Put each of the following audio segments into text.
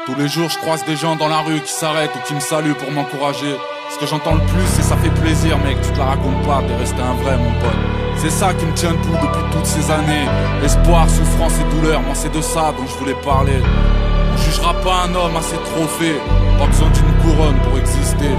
Tous les jours je croise des gens dans la rue qui s'arrêtent ou qui me saluent pour m'encourager. Ce que j'entends le plus c'est ça fait plaisir mec, tu te la racontes pas, t'es resté un vrai mon pote. C'est ça qui me tient debout depuis toutes ces années. Espoir, souffrance et douleur, moi c'est de ça dont je voulais parler. On jugera pas un homme à ses trophées, pas besoin d'une couronne pour exister.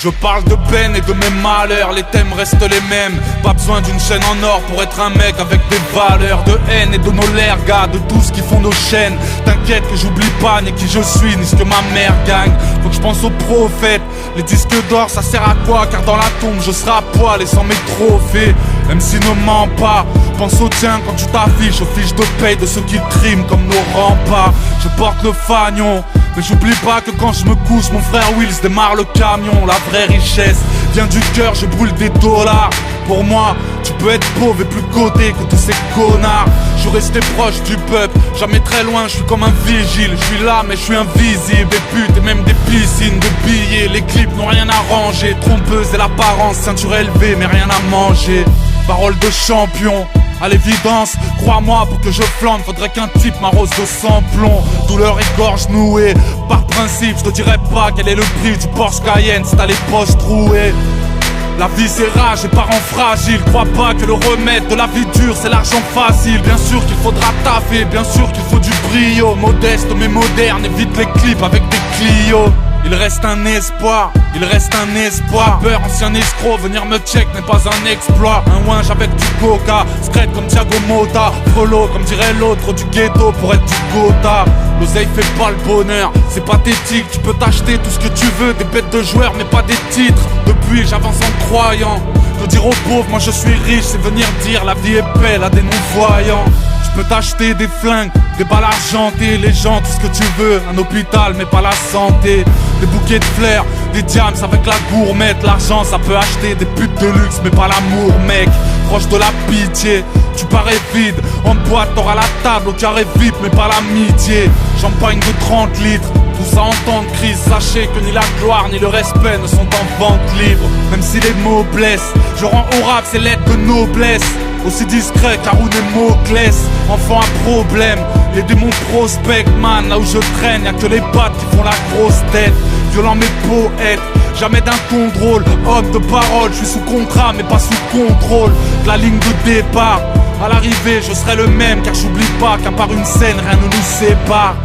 Je parle de peine et de mes malheurs, les thèmes restent les mêmes. Pas besoin d'une chaîne en or pour être un mec avec des valeurs. De haine et de nos gars, de tout ce qui font nos chaînes. T'inquiète que j'oublie pas ni qui je suis, ni ce que ma mère gagne. Faut que je pense aux prophètes. Les disques d'or ça sert à quoi? Car dans la tombe je serai à poil et sans mes trophées. MC ne ment pas, pense au tien quand tu t'affiches aux fiches de paye de ceux qui triment comme nos remparts. Je porte le fanion, mais j'oublie pas que quand je me couche, mon frère Wills démarre le camion. La vraie richesse vient du cœur, je brûle des dollars. Pour moi, tu peux être pauvre et plus coté que tous ces connards. Je suis resté proche du peuple, jamais très loin, je suis comme un vigile. Je suis là mais je suis invisible, des putes et même des piscines de billets. Les clips n'ont rien à ranger, trompeuse et l'apparence, ceinture élevée mais rien à manger. Parole de champion, à l'évidence, crois-moi pour que je flambe, faudrait qu'un type m'arrose de sang plomb. Douleur et gorge nouée, par principe je te dirais pas quel est le prix du Porsche Cayenne si t'as les poches trouées. La vie c'est rage et parents fragiles, crois pas que le remède de la vie dure c'est l'argent facile. Bien sûr qu'il faudra taffer, bien sûr qu'il faut du brio. Modeste mais moderne, évite les clips avec des Clio. Il reste un espoir, il reste un espoir. Peur, ancien escroc, venir me check n'est pas un exploit. Un winge avec du coca, scred comme Thiago Motta. Frollo comme dirait l'autre du ghetto pour être du Gotha. L'oseille fait pas le bonheur, c'est pathétique. Tu peux t'acheter tout ce que tu veux, des bêtes de joueurs mais pas des titres. Depuis j'avance en croyant que dire aux pauvres moi je suis riche c'est venir dire la vie est belle à des non-voyants. Tu peux t'acheter des flingues, des balles argentées, les gens, tout ce que tu veux, un hôpital mais pas la santé. Des bouquets de fleurs, des diams avec la gourmette. L'argent ça peut acheter des putes de luxe mais pas l'amour mec. Proche de la pitié, tu parais vide. En boîte t'auras la table au carré VIP mais pas l'amitié. Champagne de 30 litres, tout ça en temps de crise. Sachez que ni la gloire ni le respect ne sont en vente libre. Même si les mots blessent, je rends au rap ces lettres de noblesse. Aussi discret qu'Haroun et Moclès. Enfant à problème, les démons prospectent man. Là où je traîne y'a que les pattes qui font la grosse tête. Violent mais poète, jamais d'un ton drôle. Homme de parole, je suis sous contrat mais pas sous contrôle. De la ligne de départ, à l'arrivée je serai le même. Car j'oublie pas qu'à part une scène rien ne nous sépare.